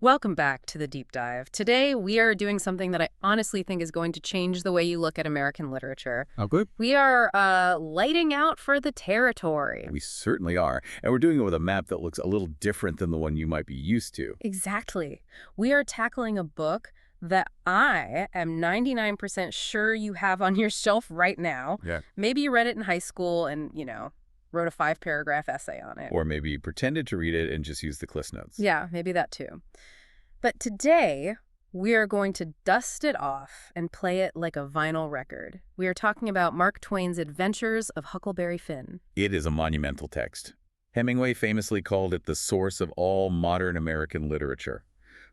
Welcome back to the deep dive. Today, we are doing something that I honestly think is going to change the way you look at American literature. Oh, good. We are lighting out for the territory. We certainly are. And we're doing it with a map that looks a little different than the one you might be used to. Exactly. We are tackling a book that I am 99% sure you have on your shelf right now. Yeah. Maybe you read it in high school and, wrote a 5-paragraph essay on it. Or maybe you pretended to read it and just used the Cliff Notes. Yeah, maybe that too. But today, we are going to dust it off and play it like a vinyl record. We are talking about Mark Twain's Adventures of Huckleberry Finn. It is a monumental text. Hemingway famously called it the source of all modern American literature.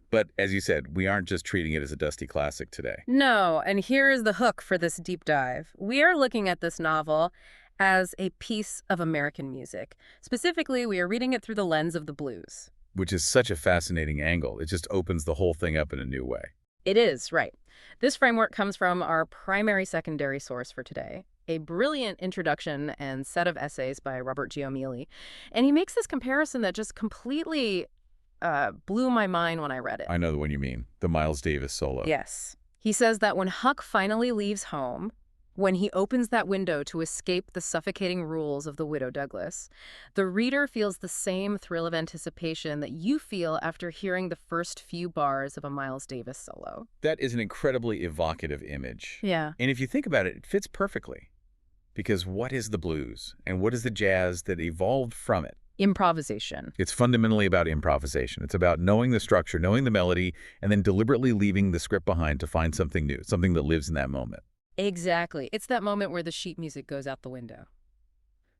But as you said, we aren't just treating it as a dusty classic today. No, and here is the hook for this deep dive. We are looking at this novel as a piece of American music. Specifically, we are reading it through the lens of the blues. Which is such a fascinating angle. It just opens the whole thing up in a new way. It is, right. This framework comes from our primary secondary source for today, a brilliant introduction and set of essays by Robert Giomeli. And he makes this comparison that just completely blew my mind when I read it. I know the one you mean, the Miles Davis solo. Yes. He says that when Huck finally leaves home, when he opens that window to escape the suffocating rules of the Widow Douglas, the reader feels the same thrill of anticipation that you feel after hearing the first few bars of a Miles Davis solo. That is an incredibly evocative image. Yeah. And if you think about it, it fits perfectly. Because what is the blues? And what is the jazz that evolved from it? Improvisation. It's fundamentally about improvisation. It's about knowing the structure, knowing the melody, and then deliberately leaving the script behind to find something new, something that lives in that moment. Exactly. It's that moment where the sheet music goes out the window.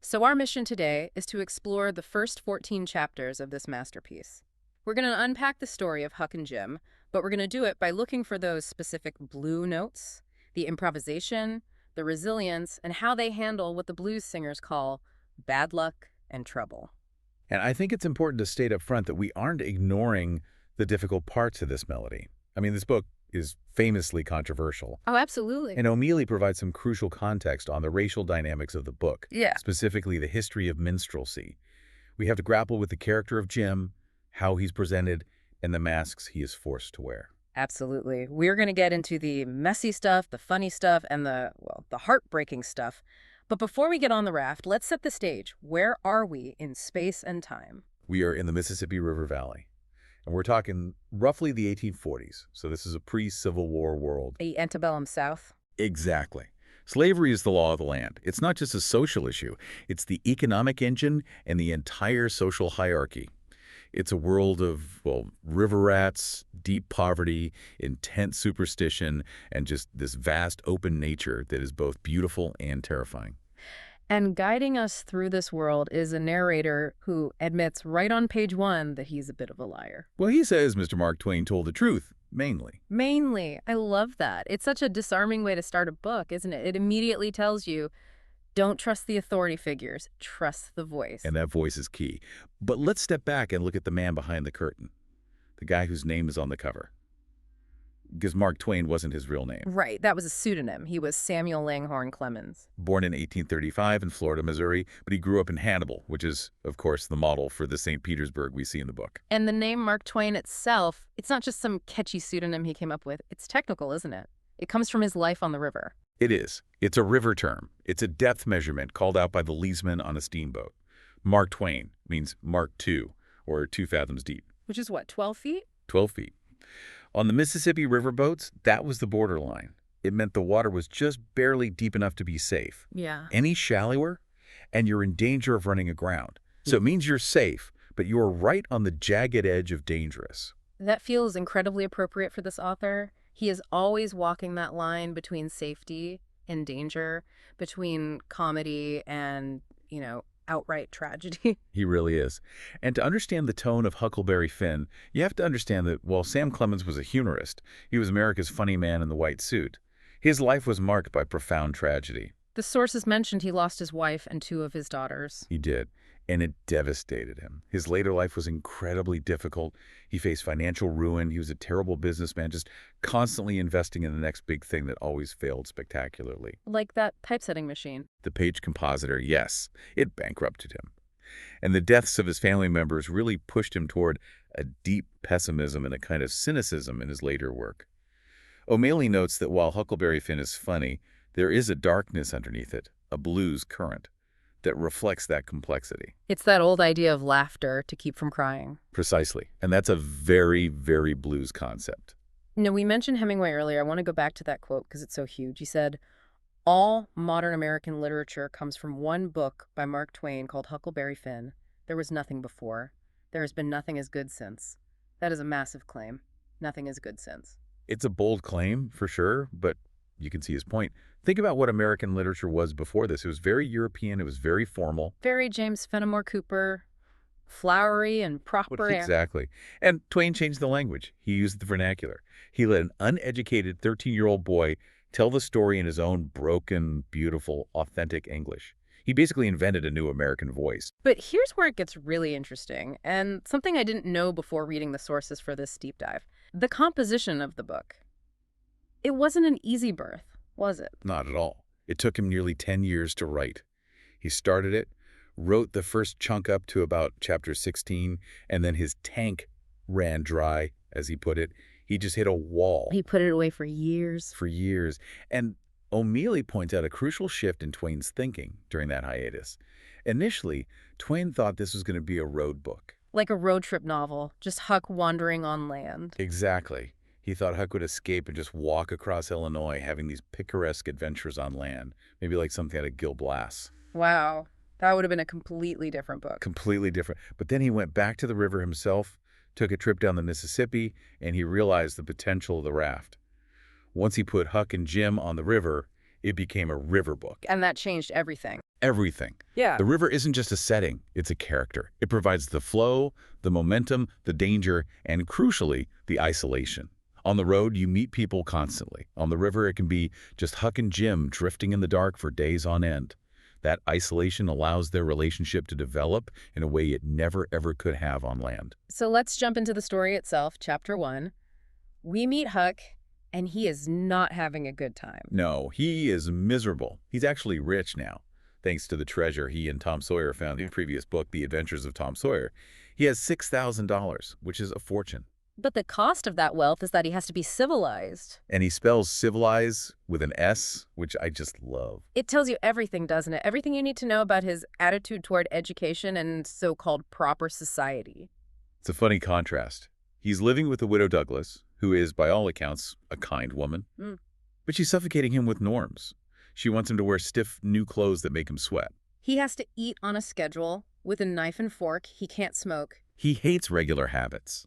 So our mission today is to explore the first 14 chapters of this masterpiece. We're going to unpack the story of Huck and Jim, but we're going to do it by looking for those specific blue notes, the improvisation, the resilience, and how they handle what the blues singers call bad luck and trouble. And I think it's important to state up front that we aren't ignoring the difficult parts of this melody. I mean, this book is famously controversial. Oh, absolutely. And O'Mealy provides some crucial context on the racial dynamics of the book, Yeah. specifically the history of minstrelsy. We have to grapple with the character of Jim, how he's presented, and the masks he is forced to wear. Absolutely. We're going to get into the messy stuff, the funny stuff, and the heartbreaking stuff. But before we get on the raft, let's set the stage. Where are we in space and time? We are in the Mississippi River Valley, and we're talking roughly the 1840s. So this is a pre-Civil War world. The antebellum South? Exactly. Slavery is the law of the land. It's not just a social issue. It's the economic engine and the entire social hierarchy. It's a world of, river rats, deep poverty, intense superstition, and just this vast open nature that is both beautiful and terrifying. And guiding us through this world is a narrator who admits right on page 1 that he's a bit of a liar. Well, he says Mr. Mark Twain told the truth, mainly. Mainly. I love that. It's such a disarming way to start a book, isn't it? It immediately tells you, don't trust the authority figures, trust the voice. And that voice is key. But let's step back and look at the man behind the curtain, the guy whose name is on the cover. Because Mark Twain wasn't his real name. Right, that was a pseudonym. He was Samuel Langhorne Clemens. Born in 1835 in Florida, Missouri, but he grew up in Hannibal, which is, of course, the model for the St. Petersburg we see in the book. And the name Mark Twain itself, it's not just some catchy pseudonym he came up with. It's technical, isn't it? It comes from his life on the river. It is. It's a river term. It's a depth measurement called out by the leesman on a steamboat. Mark Twain means Mark II, or 2 fathoms deep. Which is what, 12 feet? 12 feet. On the Mississippi River boats, that was the borderline. It meant the water was just barely deep enough to be safe. Yeah. Any shallower, and you're in danger of running aground. So it means you're safe, but you're right on the jagged edge of dangerous. That feels incredibly appropriate for this author. He is always walking that line between safety and danger, between comedy and, outright tragedy. He really is. And to understand the tone of Huckleberry Finn, you have to understand that while Sam Clemens was a humorist, he was America's funny man in the white suit. His life was marked by profound tragedy. The sources mentioned he lost his wife and 2 of his daughters. He did, and it devastated him. His later life was incredibly difficult. He faced financial ruin. He was a terrible businessman, just constantly investing in the next big thing that always failed spectacularly. Like that typesetting machine. The page compositor, yes, it bankrupted him. And the deaths of his family members really pushed him toward a deep pessimism and a kind of cynicism in his later work. O'Malley notes that while Huckleberry Finn is funny, there is a darkness underneath it, a blues current, that reflects that complexity. It's that old idea of laughter to keep from crying. Precisely. And that's a very, very blues concept. We mentioned Hemingway earlier. I want to go back to that quote because it's so huge. He said, "All modern American literature comes from one book by Mark Twain called Huckleberry Finn. There was nothing before. There has been nothing as good since." That is a massive claim. Nothing as good since. It's a bold claim, for sure, but you can see his point. Think about what American literature was before this. It was very European. It was very formal. Very James Fenimore Cooper, flowery and proper. Exactly. And Twain changed the language. He used the vernacular. He let an uneducated 13-year-old boy tell the story in his own broken, beautiful, authentic English. He basically invented a new American voice. But here's where it gets really interesting, and something I didn't know before reading the sources for this deep dive. The composition of the book. It wasn't an easy birth, was it? Not at all. It took him nearly 10 years to write. He started it, wrote the first chunk up to about chapter 16, and then his tank ran dry, as he put it. He just hit a wall. He put it away for years. For years. And O'Malley points out a crucial shift in Twain's thinking during that hiatus. Initially, Twain thought this was going to be a road book. Like a road trip novel, just Huck wandering on land. Exactly. He thought Huck would escape and just walk across Illinois, having these picaresque adventures on land, maybe like something out of Gil Blas. Wow. That would have been a completely different book. Completely different. But then he went back to the river himself, took a trip down the Mississippi, and he realized the potential of the raft. Once he put Huck and Jim on the river, it became a river book. And that changed everything. Everything. Yeah. The river isn't just a setting, it's a character. It provides the flow, the momentum, the danger, and crucially, the isolation. On the road, you meet people constantly. On the river, it can be just Huck and Jim drifting in the dark for days on end. That isolation allows their relationship to develop in a way it never, ever could have on land. So let's jump into the story itself, chapter 1. We meet Huck, and he is not having a good time. No, he is miserable. He's actually rich now, thanks to the treasure he and Tom Sawyer found in the previous book, The Adventures of Tom Sawyer. He has $6,000, which is a fortune. But the cost of that wealth is that he has to be civilized. And he spells civilize with an S, which I just love. It tells you everything, doesn't it? Everything you need to know about his attitude toward education and so-called proper society. It's a funny contrast. He's living with the widow Douglas, who is, by all accounts, a kind woman. But she's suffocating him with norms. She wants him to wear stiff, new clothes that make him sweat. He has to eat on a schedule with a knife and fork. He can't smoke. He hates regular habits.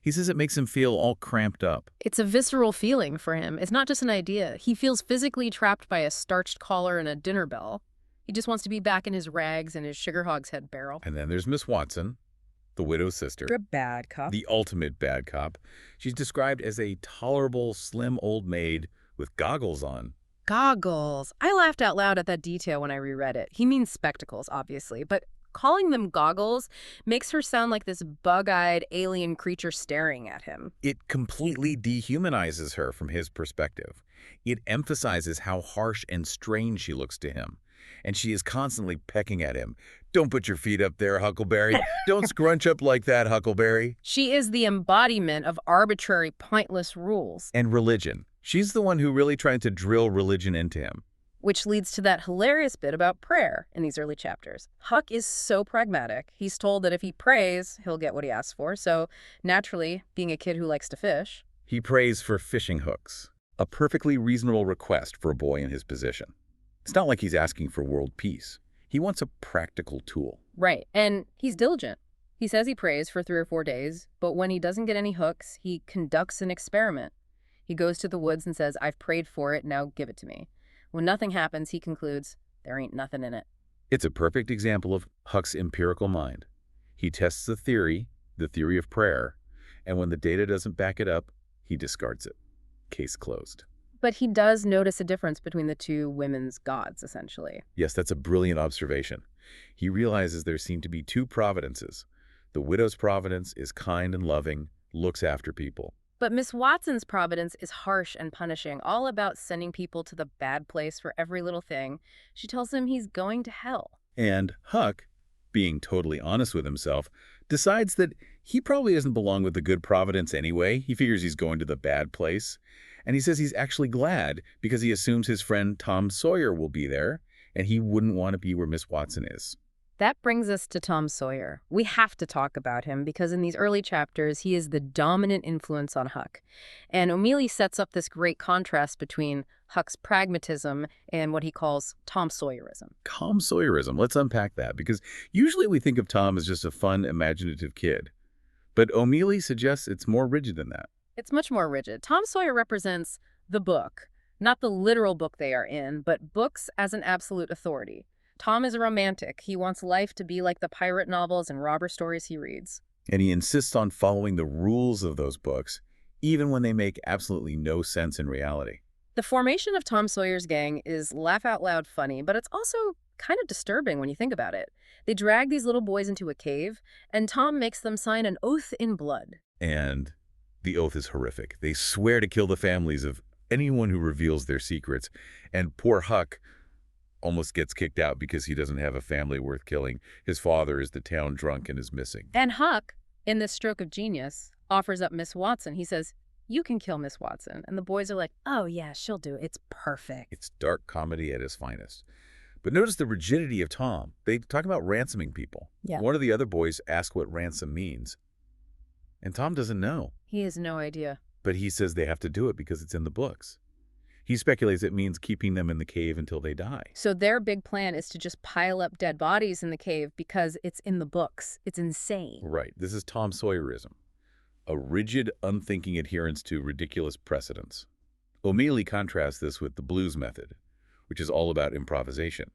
He says it makes him feel all cramped up. It's a visceral feeling for him. It's not just an idea. He feels physically trapped by a starched collar and a dinner bell. He just wants to be back in his rags and his sugar hogshead barrel. And then there's Miss Watson, the widow's sister. A bad cop. The ultimate bad cop. She's described as a tolerable, slim old maid with goggles on. Goggles. I laughed out loud at that detail when I reread it. He means spectacles, obviously, but calling them goggles makes her sound like this bug-eyed alien creature staring at him. It completely dehumanizes her from his perspective. It emphasizes how harsh and strange she looks to him. And she is constantly pecking at him. Don't put your feet up there, Huckleberry. Don't scrunch up like that, Huckleberry. She is the embodiment of arbitrary, pointless rules. And religion. She's the one who really tried to drill religion into him. Which leads to that hilarious bit about prayer in these early chapters. Huck is so pragmatic. He's told that if he prays, he'll get what he asks for. So naturally, being a kid who likes to fish, he prays for fishing hooks. A perfectly reasonable request for a boy in his position. It's not like he's asking for world peace. He wants a practical tool. Right, and he's diligent. He says he prays for 3 or 4 days, but when he doesn't get any hooks, he conducts an experiment. He goes to the woods and says, "I've prayed for it, now give it to me." When nothing happens, he concludes, there ain't nothing in it. It's a perfect example of Huck's empirical mind. He tests the theory of prayer, and when the data doesn't back it up, he discards it. Case closed. But he does notice a difference between the two women's gods, essentially. Yes, that's a brilliant observation. He realizes there seem to be 2 providences. The widow's providence is kind and loving, looks after people. But Miss Watson's providence is harsh and punishing, all about sending people to the bad place for every little thing. She tells him he's going to hell. And Huck, being totally honest with himself, decides that he probably doesn't belong with the good Providence anyway. He figures he's going to the bad place. And he says he's actually glad because he assumes his friend Tom Sawyer will be there, and he wouldn't want to be where Miss Watson is. That brings us to Tom Sawyer. We have to talk about him because in these early chapters, he is the dominant influence on Huck. And O'Mealy sets up this great contrast between Huck's pragmatism and what he calls Tom Sawyerism. Tom Sawyerism, let's unpack that, because usually we think of Tom as just a fun, imaginative kid. But O'Mealy suggests it's more rigid than that. It's much more rigid. Tom Sawyer represents the book, not the literal book they are in, but books as an absolute authority. Tom is a romantic. He wants life to be like the pirate novels and robber stories he reads. And he insists on following the rules of those books, even when they make absolutely no sense in reality. The formation of Tom Sawyer's gang is laugh-out-loud funny, but it's also kind of disturbing when you think about it. They drag these little boys into a cave, and Tom makes them sign an oath in blood. And the oath is horrific. They swear to kill the families of anyone who reveals their secrets. And poor Huck almost gets kicked out because he doesn't have a family worth killing. His father is the town drunk and is missing. And Huck, in this stroke of genius, offers up Miss Watson. He says, "You can kill Miss Watson." And the boys are like, "Oh yeah, she'll do it. It's perfect." It's dark comedy at its finest. But notice the rigidity of Tom. They talk about ransoming people. Yeah. One of the other boys asks what ransom means. And Tom doesn't know. He has no idea. But he says they have to do it because it's in the books. He speculates it means keeping them in the cave until they die. So their big plan is to just pile up dead bodies in the cave because it's in the books. It's insane. Right. This is Tom Sawyerism. A rigid, unthinking adherence to ridiculous precedents. O'Mealy contrasts this with the blues method, which is all about improvisation.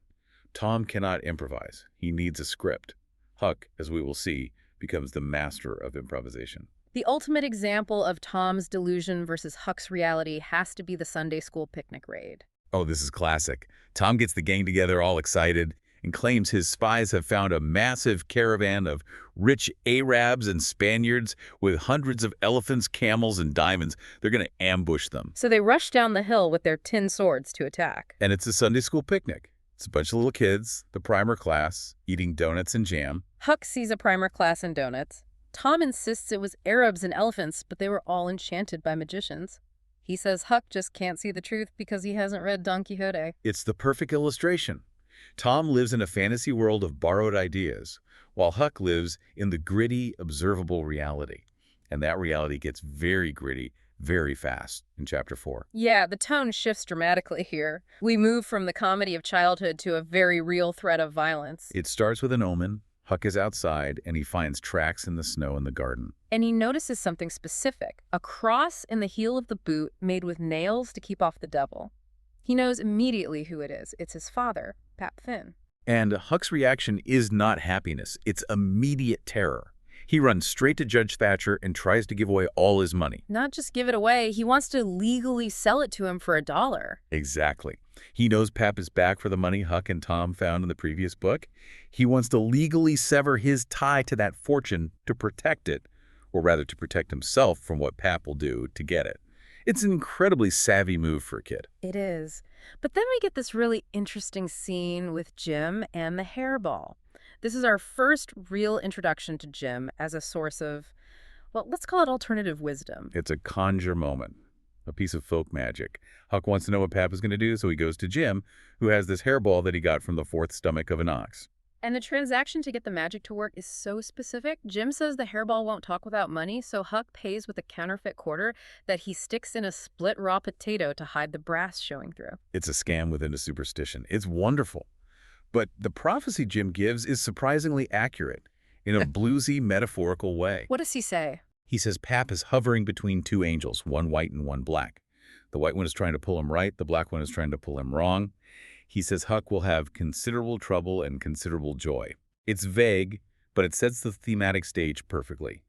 Tom cannot improvise. He needs a script. Huck, as we will see, becomes the master of improvisation. The ultimate example of Tom's delusion versus Huck's reality has to be the Sunday school picnic raid. Oh, this is classic. Tom gets the gang together all excited and claims his spies have found a massive caravan of rich Arabs and Spaniards with hundreds of elephants, camels, and diamonds. They're going to ambush them. So they rush down the hill with their tin swords to attack. And it's a Sunday school picnic. It's a bunch of little kids, the primer class, eating donuts and jam. Huck sees a primer class and donuts. Tom insists it was Arabs and elephants, but they were all enchanted by magicians. He says Huck just can't see the truth because he hasn't read Don Quixote. It's the perfect illustration. Tom lives in a fantasy world of borrowed ideas, while Huck lives in the gritty, observable reality. And that reality gets very gritty very fast in Chapter 4. Yeah, the tone shifts dramatically here. We move from the comedy of childhood to a very real threat of violence. It starts with an omen. Huck is outside, and he finds tracks in the snow in the garden. And he notices something specific, a cross in the heel of the boot made with nails to keep off the devil. He knows immediately who it is. It's his father, Pap Finn. And Huck's reaction is not happiness. It's immediate terror. He runs straight to Judge Thatcher and tries to give away all his money. Not just give it away, he wants to legally sell it to him for $1. Exactly. He knows Pap is back for the money Huck and Tom found in the previous book. He wants to legally sever his tie to that fortune to protect it, or rather to protect himself from what Pap will do to get it. It's an incredibly savvy move for a kid. It is. But then we get this really interesting scene with Jim and the hairball. This is our first real introduction to Jim as a source of, well, let's call it alternative wisdom. It's a conjure moment, a piece of folk magic. Huck wants to know what Pap is going to do, so he goes to Jim, who has this hairball that he got from the fourth stomach of an ox. And the transaction to get the magic to work is so specific. Jim says the hairball won't talk without money, so Huck pays with a counterfeit quarter that he sticks in a split raw potato to hide the brass showing through. It's a scam within a superstition. It's wonderful. But the prophecy Jim gives is surprisingly accurate in a bluesy, metaphorical way. What does he say? He says Pap is hovering between two angels, one white and one black. The white one is trying to pull him right, the black one is trying to pull him wrong. He says Huck will have considerable trouble and considerable joy. It's vague, but it sets the thematic stage perfectly.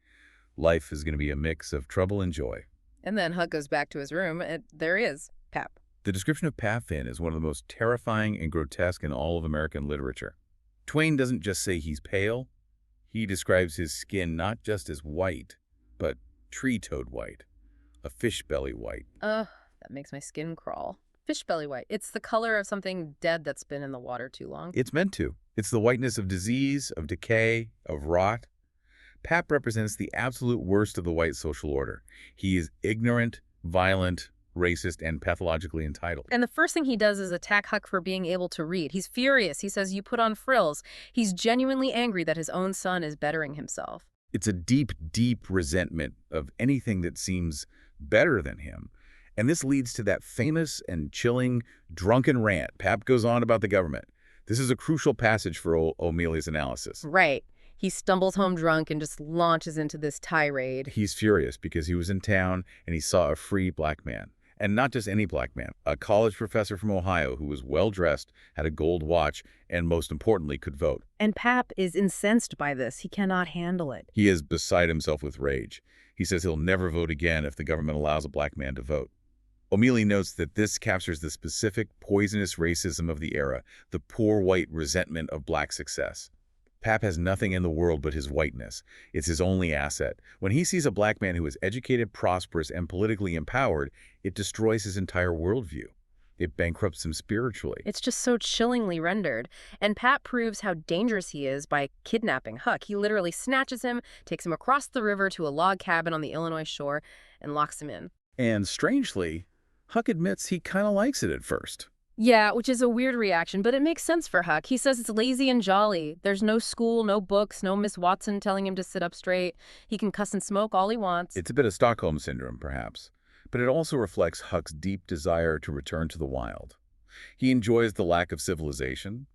Life is going to be a mix of trouble and joy. And then Huck goes back to his room, and there he is, Pap. The description of Pap Finn is one of the most terrifying and grotesque in all of American literature. Twain doesn't just say he's pale. He describes his skin not just as white, but tree-toad white, a fish belly white. Ugh, that makes my skin crawl. Fish belly white. It's the color of something dead that's been in the water too long. It's meant to. It's the whiteness of disease, of decay, of rot. Pap represents the absolute worst of the white social order. He is ignorant, violent, racist, and pathologically entitled. And the first thing he does is attack Huck for being able to read. He's furious. He says, "You put on frills." He's genuinely angry that his own son is bettering himself. It's a deep, deep resentment of anything that seems better than him. And this leads to that famous and chilling drunken rant. Pap goes on about the government. This is a crucial passage for O'Malley's analysis. Right. He stumbles home drunk and just launches into this tirade. He's furious because he was in town and he saw a free black man. And not just any black man, a college professor from Ohio who was well-dressed, had a gold watch, and most importantly, could vote. And Pap is incensed by this. He cannot handle it. He is beside himself with rage. He says he'll never vote again if the government allows a black man to vote. O'Malley notes that this captures the specific poisonous racism of the era, the poor white resentment of black success. Pap has nothing in the world but his whiteness. It's his only asset. When he sees a black man who is educated, prosperous, and politically empowered, it destroys his entire worldview. It bankrupts him spiritually. It's just so chillingly rendered. And Pap proves how dangerous he is by kidnapping Huck. He literally snatches him, takes him across the river to a log cabin on the Illinois shore, and locks him in. And strangely, Huck admits he kind of likes it at first. Yeah, which is a weird reaction, but it makes sense for Huck. He says it's lazy and jolly. There's no school, no books, no Miss Watson telling him to sit up straight. He can cuss and smoke all he wants. It's a bit of Stockholm Syndrome, perhaps, but it also reflects Huck's deep desire to return to the wild. He enjoys the lack of civilization,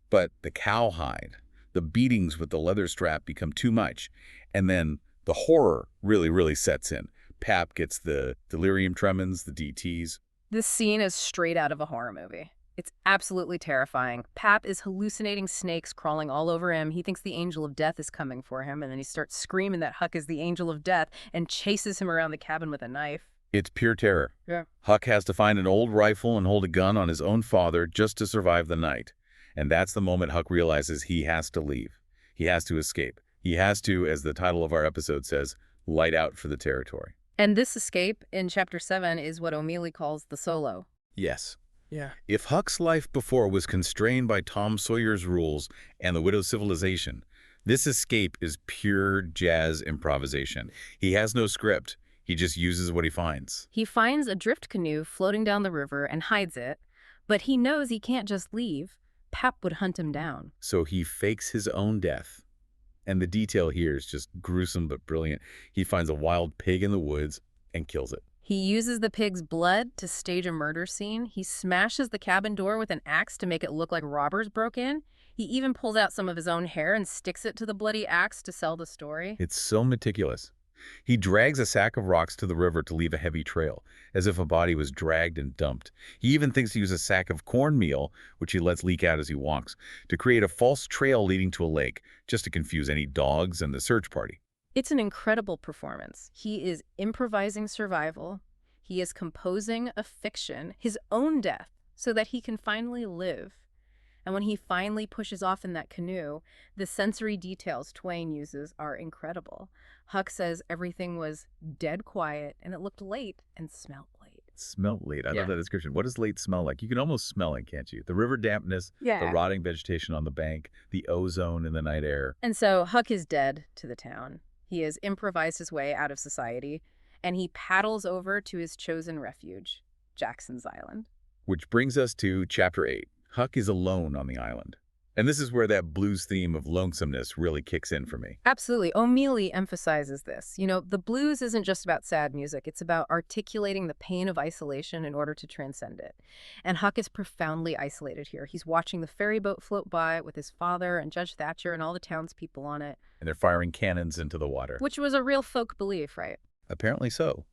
but the cowhide, the beatings with the leather strap become too much, and then the horror really sets in. Pap gets the delirium tremens, the DTs. This scene is straight out of a horror movie. It's absolutely terrifying. Pap is hallucinating snakes crawling all over him. He thinks the angel of death is coming for him, and then he starts screaming that Huck is the angel of death and chases him around the cabin with a knife. It's pure terror. Yeah. Huck has to find an old rifle and hold a gun on his own father just to survive the night. And that's the moment Huck realizes he has to leave. He has to escape. He has to, as the title of our episode says, light out for the territory. And this escape in Chapter 7 is what O'Malley calls the solo. Yes. Yeah. If Huck's life before was constrained by Tom Sawyer's rules and the widow's civilization, this escape is pure jazz improvisation. He has no script. He just uses what he finds. He finds a drift canoe floating down the river and hides it, but he knows he can't just leave. Pap would hunt him down. So he fakes his own death. And the detail here is just gruesome but brilliant. He finds a wild pig in the woods and kills it. He uses the pig's blood to stage a murder scene. He smashes the cabin door with an axe to make it look like robbers broke in. He even pulls out some of his own hair and sticks it to the bloody axe to sell the story. It's so meticulous. He drags a sack of rocks to the river to leave a heavy trail, as if a body was dragged and dumped. He even thinks he used a sack of cornmeal, which he lets leak out as he walks, to create a false trail leading to a lake, just to confuse any dogs and the search party. It's an incredible performance. He is improvising survival. He is composing a fiction, his own death, so that he can finally live. And when he finally pushes off in that canoe, the sensory details Twain uses are incredible. Huck says everything was dead quiet, and it looked late and smelled late. Smelled late. I Yeah. love that description. What does late smell like? You can almost smell it, can't you? The river dampness, Yeah. the rotting vegetation on the bank, the ozone in the night air. And so Huck is dead to the town. He has improvised his way out of society, and he paddles over to his chosen refuge, Jackson's Island. Which brings us to Chapter 8. Huck is alone on the island. And this is where that blues theme of lonesomeness really kicks in for me. Absolutely. O'Malley emphasizes this. You know, the blues isn't just about sad music. It's about articulating the pain of isolation in order to transcend it. And Huck is profoundly isolated here. He's watching the ferry boat float by with his father and Judge Thatcher and all the townspeople on it. And they're firing cannons into the water. Which was a real folk belief, right? Apparently so.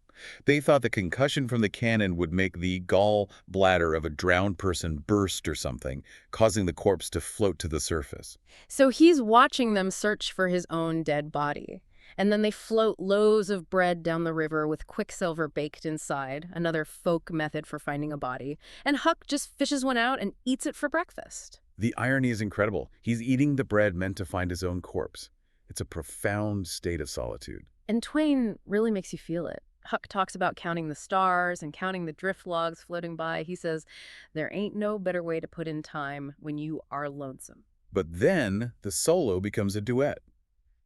They thought the concussion from the cannon would make the gall bladder of a drowned person burst or something, causing the corpse to float to the surface. So he's watching them search for his own dead body. And then they float loaves of bread down the river with quicksilver baked inside, another folk method for finding a body. And Huck just fishes one out and eats it for breakfast. The irony is incredible. He's eating the bread meant to find his own corpse. It's a profound state of solitude. And Twain really makes you feel it. Huck talks about counting the stars and counting the drift logs floating by. He says, there ain't no better way to put in time when you are lonesome. But then the solo becomes a duet.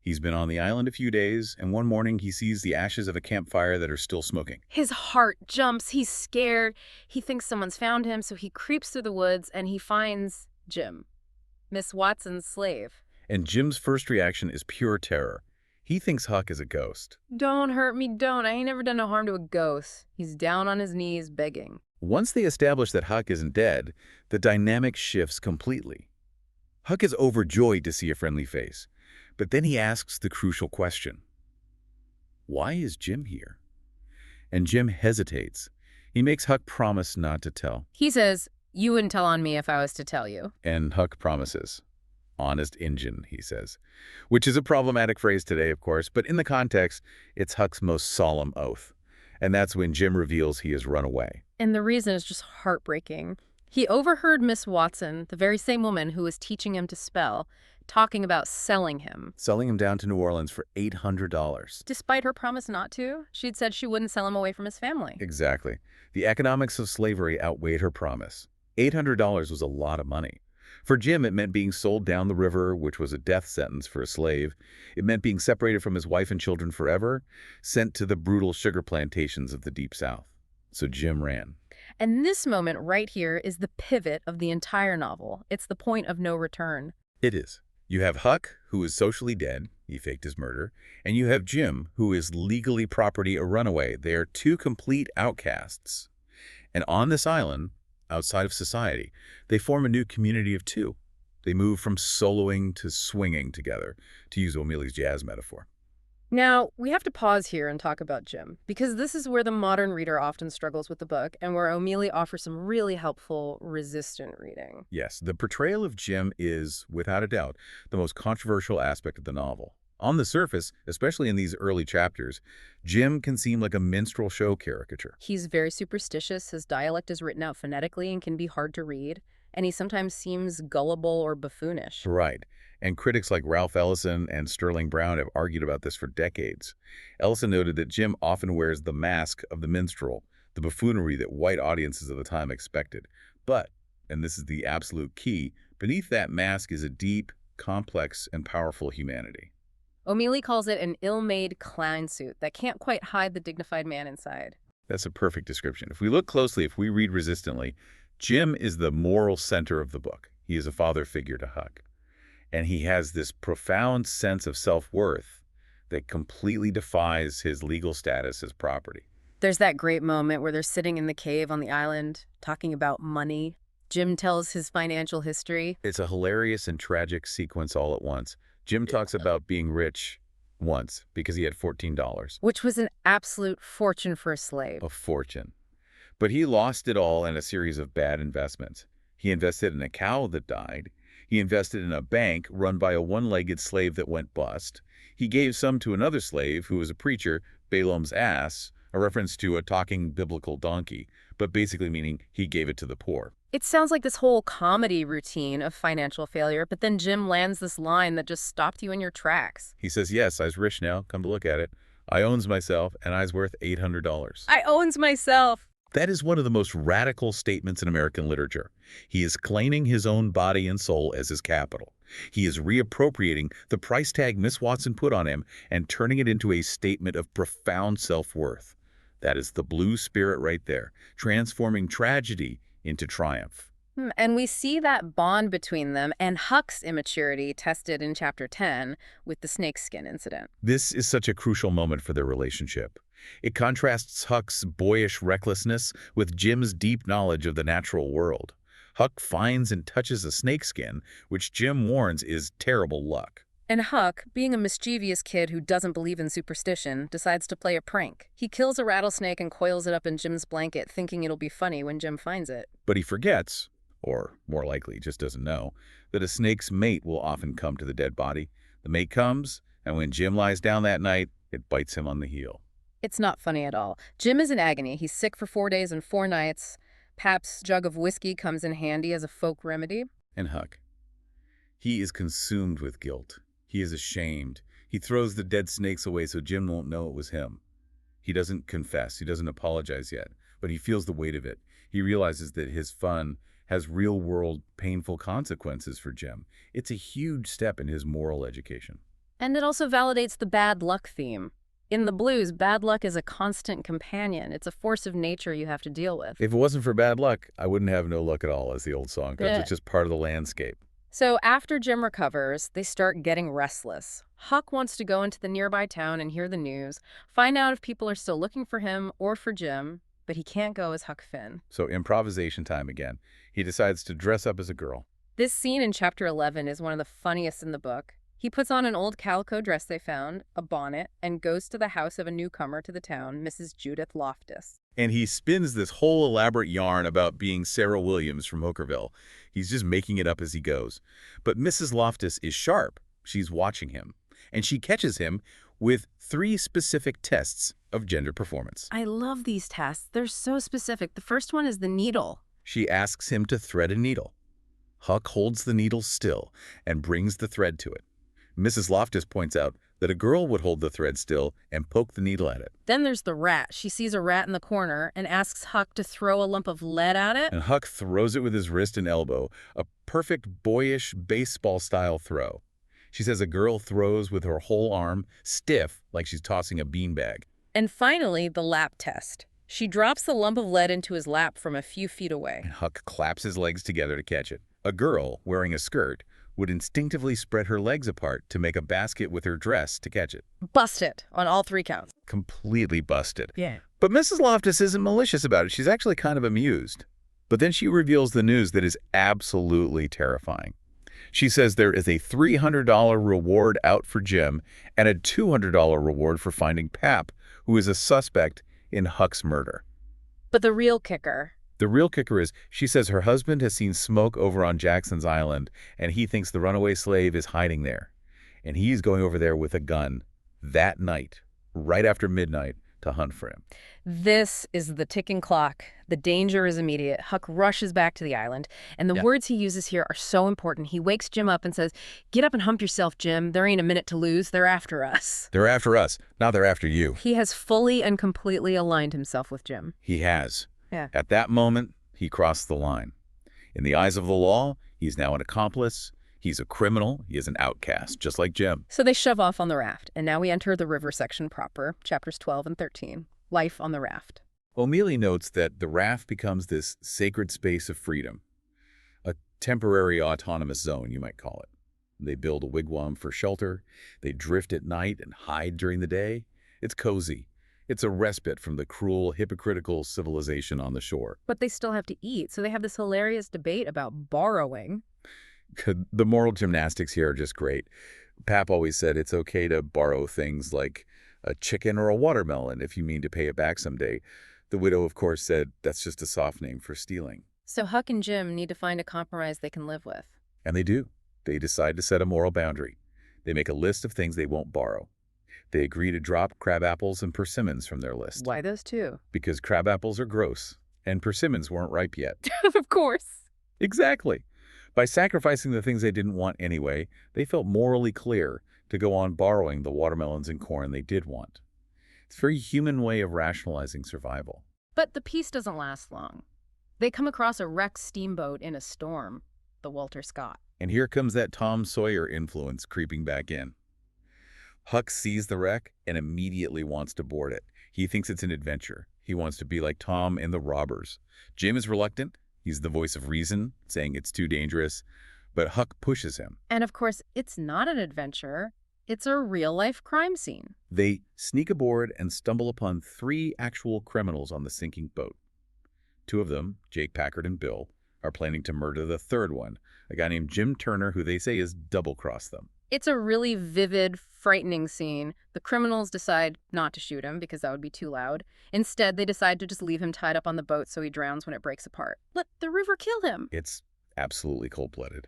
He's been on the island a few days, and one morning he sees the ashes of a campfire that are still smoking. His heart jumps. He's scared. He thinks someone's found him, so he creeps through the woods and he finds Jim, Miss Watson's slave. And Jim's first reaction is pure terror. He thinks Huck is a ghost. Don't hurt me, don't. I ain't never done no harm to a ghost. He's down on his knees begging. Once they establish that Huck isn't dead, the dynamic shifts completely. Huck is overjoyed to see a friendly face, but then he asks the crucial question. Why is Jim here? And Jim hesitates. He makes Huck promise not to tell. He says, "You wouldn't tell on me if I was to tell you." And Huck promises. Honest Injun, he says, which is a problematic phrase today, of course, but in the context, it's Huck's most solemn oath. And that's when Jim reveals he has run away. And the reason is just heartbreaking. He overheard Miss Watson, the very same woman who was teaching him to spell, talking about selling him. Selling him down to New Orleans for $800. Despite her promise not to, she'd said she wouldn't sell him away from his family. Exactly. The economics of slavery outweighed her promise. $800 was a lot of money. For Jim, it meant being sold down the river, which was a death sentence for a slave. It meant being separated from his wife and children forever, sent to the brutal sugar plantations of the Deep South. So Jim ran. And this moment right here is the pivot of the entire novel. It's the point of no return. It is. You have Huck, who is socially dead. He faked his murder. And you have Jim, who is legally property a runaway. They are two complete outcasts. And on this island, outside of society, they form a new community of two. They move from soloing to swinging together, to use O'Malley's jazz metaphor. Now, we have to pause here and talk about Jim, because this is where the modern reader often struggles with the book and where O'Malley offers some really helpful, resistant reading. Yes, the portrayal of Jim is, without a doubt, the most controversial aspect of the novel. On the surface, especially in these early chapters, Jim can seem like a minstrel show caricature. He's very superstitious, his dialect is written out phonetically and can be hard to read, and he sometimes seems gullible or buffoonish. Right. And critics like Ralph Ellison and Sterling Brown have argued about this for decades. Ellison noted that Jim often wears the mask of the minstrel, the buffoonery that white audiences of the time expected. But, and this is the absolute key, beneath that mask is a deep, complex, and powerful humanity. O'Malley calls it an ill-made clown suit that can't quite hide the dignified man inside. That's a perfect description. If we look closely, if we read resistantly, Jim is the moral center of the book. He is a father figure to Huck. And he has this profound sense of self-worth that completely defies his legal status as property. There's that great moment where they're sitting in the cave on the island, talking about money. Jim tells his financial history. It's a hilarious and tragic sequence all at once. Jim talks about being rich once because he had $14. Which was an absolute fortune for a slave. A fortune. But he lost it all in a series of bad investments. He invested in a cow that died. He invested in a bank run by a one-legged slave that went bust. He gave some to another slave who was a preacher, Balaam's ass, a reference to a talking biblical donkey, but basically meaning he gave it to the poor. It sounds like this whole comedy routine of financial failure, but then Jim lands this line that just stopped you in your tracks. He says, yes, I's rich now, come to look at it. I owns myself, and I's worth $800. I owns myself. That is one of the most radical statements in American literature. He is claiming his own body and soul as his capital. He is reappropriating the price tag Miss Watson put on him and turning it into a statement of profound self-worth. That is the blue spirit right there, transforming tragedy into triumph. And we see that bond between them and Huck's immaturity tested in Chapter 10 with the snakeskin incident. This is such a crucial moment for their relationship. It contrasts Huck's boyish recklessness with Jim's deep knowledge of the natural world. Huck finds and touches a snakeskin, which Jim warns is terrible luck. And Huck, being a mischievous kid who doesn't believe in superstition, decides to play a prank. He kills a rattlesnake and coils it up in Jim's blanket, thinking it'll be funny when Jim finds it. But he forgets, or more likely just doesn't know, that a snake's mate will often come to the dead body. The mate comes, and when Jim lies down that night, it bites him on the heel. It's not funny at all. Jim is in agony. He's sick for 4 days and 4 nights. Pap's jug of whiskey comes in handy as a folk remedy. And Huck. He is consumed with guilt. He is ashamed. He throws the dead snakes away so Jim won't know it was him. He doesn't confess. He doesn't apologize yet, but he feels the weight of it. He realizes that his fun has real-world painful consequences for Jim. It's a huge step in his moral education. And it also validates the bad luck theme. In the blues, bad luck is a constant companion. It's a force of nature you have to deal with. If it wasn't for bad luck, I wouldn't have no luck at all, as the old song goes. Yeah. It's just part of the landscape. So after Jim recovers, they start getting restless. Huck wants to go into the nearby town and hear the news, find out if people are still looking for him or for Jim, but he can't go as Huck Finn. So improvisation time again. He decides to dress up as a girl. This scene in chapter 11 is one of the funniest in the book. He puts on an old calico dress they found, a bonnet, and goes to the house of a newcomer to the town, Mrs. Judith Loftus. And he spins this whole elaborate yarn about being Sarah Williams from Hookerville. He's just making it up as he goes. But Mrs. Loftus is sharp. She's watching him. And she catches him with 3 specific tests of gender performance. I love these tests. They're so specific. The first one is the needle. She asks him to thread a needle. Huck holds the needle still and brings the thread to it. Mrs. Loftus points out that a girl would hold the thread still and poke the needle at it. Then there's the rat. She sees a rat in the corner and asks Huck to throw a lump of lead at it. And Huck throws it with his wrist and elbow, a perfect boyish baseball-style throw. She says a girl throws with her whole arm, stiff, like she's tossing a beanbag. And finally, the lap test. She drops the lump of lead into his lap from a few feet away. And Huck claps his legs together to catch it. A girl, wearing a skirt, would instinctively spread her legs apart to make a basket with her dress to catch it. Busted on all 3 counts. Completely busted. Yeah. But Mrs. Loftus isn't malicious about it. She's actually kind of amused. But then she reveals the news that is absolutely terrifying. She says there is a $300 reward out for Jim and a $200 reward for finding Pap, who is a suspect in Huck's murder. But the real kicker... The real kicker is she says her husband has seen smoke over on Jackson's Island, and he thinks the runaway slave is hiding there. And he's going over there with a gun that night, right after midnight, to hunt for him. This is the ticking clock. The danger is immediate. Huck rushes back to the island, and the words he uses here are so important. He wakes Jim up and says, "Get up and hump yourself, Jim. There ain't a minute to lose. They're after us." They're after us. Now they're after you. He has fully and completely aligned himself with Jim. He has. Yeah. At that moment, he crossed the line. In the eyes of the law, he's now an accomplice. He's a criminal. He is an outcast, just like Jim. So they shove off on the raft, and now we enter the river section proper, chapters 12 and 13, life on the raft. O'Mealy notes that the raft becomes this sacred space of freedom, a temporary autonomous zone, you might call it. They build a wigwam for shelter. They drift at night and hide during the day. It's cozy. It's a respite from the cruel, hypocritical civilization on the shore. But they still have to eat, so they have this hilarious debate about borrowing. The moral gymnastics here are just great. Pap always said it's okay to borrow things like a chicken or a watermelon if you mean to pay it back someday. The widow, of course, said that's just a soft name for stealing. So Huck and Jim need to find a compromise they can live with. And they do. They decide to set a moral boundary. They make a list of things they won't borrow. They agree to drop crabapples and persimmons from their list. Why those 2? Because crabapples are gross, and persimmons weren't ripe yet. Of course. Exactly. By sacrificing the things they didn't want anyway, they felt morally clear to go on borrowing the watermelons and corn they did want. It's a very human way of rationalizing survival. But the peace doesn't last long. They come across a wrecked steamboat in a storm, the Walter Scott. And here comes that Tom Sawyer influence creeping back in. Huck sees the wreck and immediately wants to board it. He thinks it's an adventure. He wants to be like Tom and the robbers. Jim is reluctant. He's the voice of reason, saying it's too dangerous. But Huck pushes him. And of course, it's not an adventure. It's a real-life crime scene. They sneak aboard and stumble upon 3 actual criminals on the sinking boat. 2 of them, Jake Packard and Bill, are planning to murder the 3rd one, a guy named Jim Turner, who they say has double-crossed them. It's a really vivid, frightening scene. The criminals decide not to shoot him because that would be too loud. Instead, they decide to just leave him tied up on the boat so he drowns when it breaks apart. Let the river kill him. It's absolutely cold-blooded.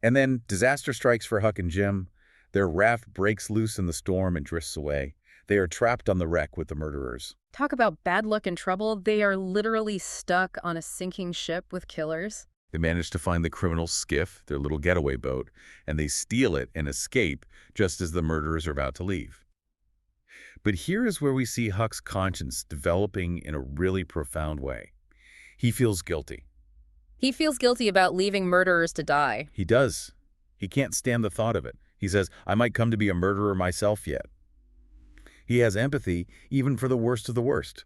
And then disaster strikes for Huck and Jim. Their raft breaks loose in the storm and drifts away. They are trapped on the wreck with the murderers. Talk about bad luck and trouble. They are literally stuck on a sinking ship with killers. They manage to find the criminals' skiff, their little getaway boat, and they steal it and escape just as the murderers are about to leave. But here is where we see Huck's conscience developing in a really profound way. He feels guilty. He feels guilty about leaving murderers to die. He does. He can't stand the thought of it. He says, I might come to be a murderer myself yet. He has empathy even for the worst of the worst.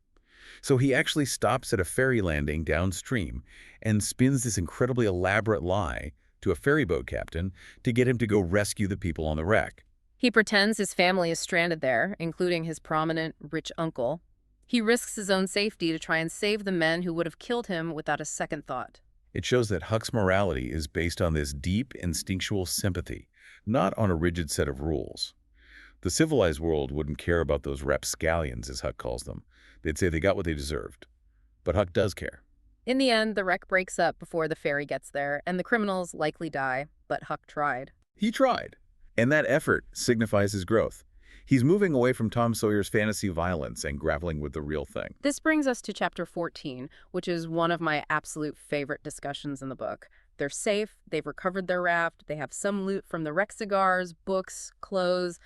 So he actually stops at a ferry landing downstream and spins this incredibly elaborate lie to a ferry boat captain to get him to go rescue the people on the wreck. He pretends his family is stranded there, including his prominent, rich uncle. He risks his own safety to try and save the men who would have killed him without a second thought. It shows that Huck's morality is based on this deep, instinctual sympathy, not on a rigid set of rules. The civilized world wouldn't care about those rapscallions, as Huck calls them. They'd say they got what they deserved. But Huck does care. In the end, the wreck breaks up before the ferry gets there, and the criminals likely die, but Huck tried. He tried. And that effort signifies his growth. He's moving away from Tom Sawyer's fantasy violence and grappling with the real thing. This brings us to chapter 14, which is one of my absolute favorite discussions in the book. They're safe, they've recovered their raft, they have some loot from the wreck cigars, books, clothes,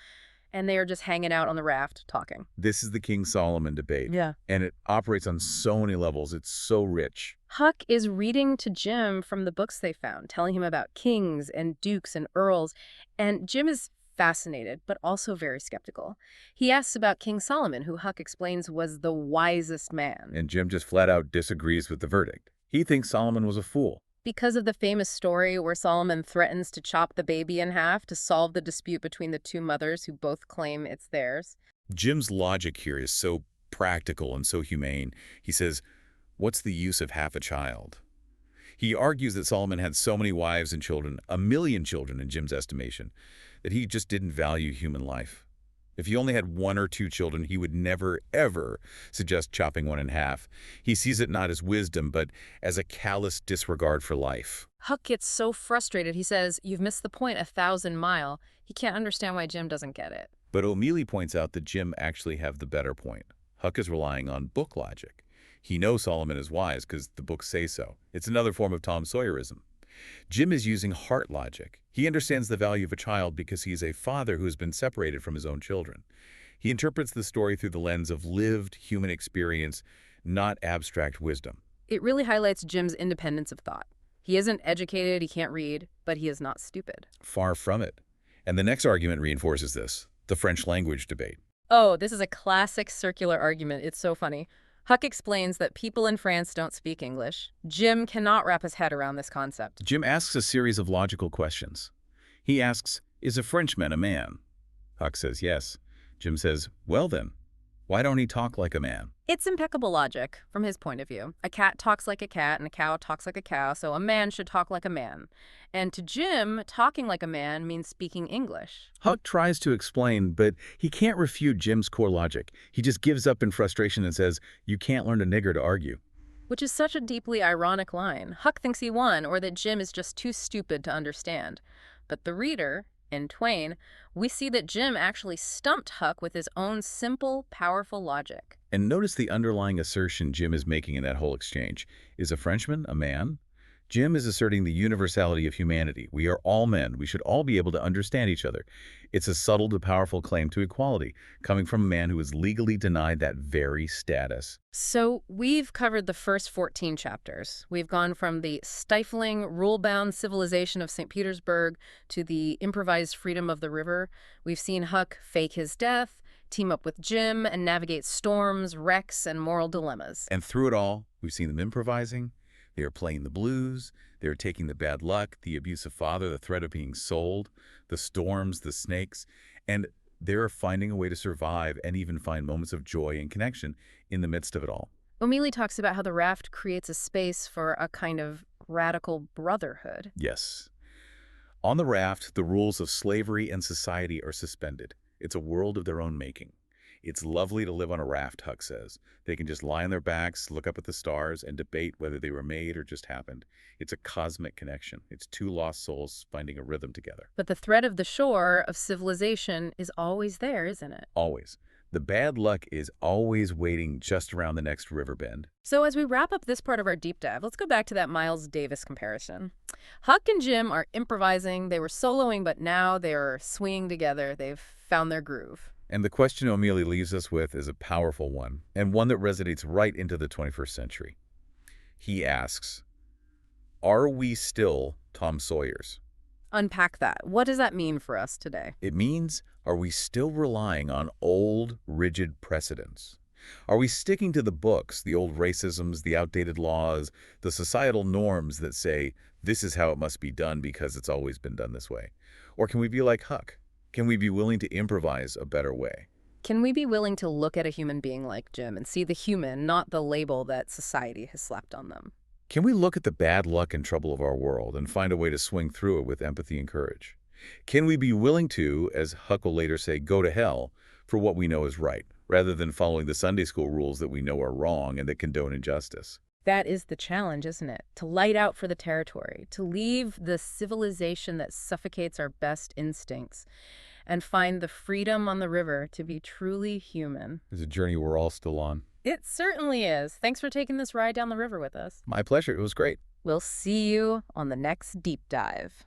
and they are just hanging out on the raft talking. This is the King Solomon debate. Yeah. And it operates on so many levels. It's so rich. Huck is reading to Jim from the books they found, telling him about kings and dukes and earls, and Jim is fascinated, but also very skeptical. He asks about King Solomon, who Huck explains was the wisest man. And Jim just flat out disagrees with the verdict. He thinks Solomon was a fool. Because of the famous story where Solomon threatens to chop the baby in half to solve the dispute between the two mothers who both claim it's theirs. Jim's logic here is so practical and so humane. He says, what's the use of half a child? He argues that Solomon had so many wives and children, 1 million children in Jim's estimation, that he just didn't value human life. If he only had 1 or 2 children, he would never, ever suggest chopping one in half. He sees it not as wisdom, but as a callous disregard for life. Huck gets so frustrated, he says, "You've missed the point 1,000 mile." He can't understand why Jim doesn't get it. But O'Mealy points out that Jim actually have the better point. Huck is relying on book logic. He knows Solomon is wise because the books say so. It's another form of Tom Sawyerism. Jim is using heart logic. He understands the value of a child because he is a father who has been separated from his own children. He interprets the story through the lens of lived human experience, not abstract wisdom. It really highlights Jim's independence of thought. He isn't educated, he can't read, but he is not stupid. Far from it. And the next argument reinforces this, the French language debate. Oh, this is a classic circular argument. It's so funny. Huck explains that people in France don't speak English. Jim cannot wrap his head around this concept. Jim asks a series of logical questions. He asks, is a Frenchman a man? Huck says yes. Jim says, well then, why don't he talk like a man? It's impeccable logic from his point of view. A cat talks like a cat and a cow talks like a cow, so a man should talk like a man. And to Jim, talking like a man means speaking English. Huck tries to explain, but he can't refute Jim's core logic. He just gives up in frustration and says, you can't learn a nigger to argue. Which is such a deeply ironic line. Huck thinks he won, or that Jim is just too stupid to understand. But the reader, in Twain, we see that Jim actually stumped Huck with his own simple, powerful logic. And notice the underlying assertion Jim is making in that whole exchange. Is a Frenchman a man? Jim is asserting the universality of humanity. We are all men. We should all be able to understand each other. It's a subtle but powerful claim to equality, coming from a man who is legally denied that very status. So we've covered the first 14 chapters. We've gone from the stifling, rule-bound civilization of St. Petersburg to the improvised freedom of the river. We've seen Huck fake his death, team up with Jim, and navigate storms, wrecks, and moral dilemmas. And through it all, we've seen them improvising. They are playing the blues, they are taking the bad luck, the abusive father, the threat of being sold, the storms, the snakes, and they're finding a way to survive and even find moments of joy and connection in the midst of it all. O'Mealy talks about how the raft creates a space for a kind of radical brotherhood. Yes. On the raft, the rules of slavery and society are suspended. It's a world of their own making. It's lovely to live on a raft, Huck says. They can just lie on their backs, look up at the stars, and debate whether they were made or just happened. It's a cosmic connection. It's two lost souls finding a rhythm together. But the threat of the shore, of civilization, is always there, isn't it? Always. The bad luck is always waiting just around the next river bend. So as we wrap up this part of our deep dive, let's go back to that Miles Davis comparison. Huck and Jim are improvising. They were soloing, but now they are swinging together. They've found their groove. And the question O'Mealy leaves us with is a powerful one, and one that resonates right into the 21st century. He asks, Are we still Tom Sawyers? Unpack that. What does that mean for us today? It means, are we still relying on old, rigid precedents? Are we sticking to the books, the old racisms, the outdated laws, the societal norms that say, this is how it must be done because it's always been done this way? Or can we be like Huck? Can we be willing to improvise a better way? Can we be willing to look at a human being like Jim and see the human, not the label that society has slapped on them? Can we look at the bad luck and trouble of our world and find a way to swing through it with empathy and courage? Can we be willing to, as Huck will later say, go to hell for what we know is right, rather than following the Sunday school rules that we know are wrong and that condone injustice? That is the challenge, isn't it? To light out for the territory, to leave the civilization that suffocates our best instincts, and find the freedom on the river to be truly human. It's a journey we're all still on. It certainly is. Thanks for taking this ride down the river with us. My pleasure. It was great. We'll see you on the next deep dive.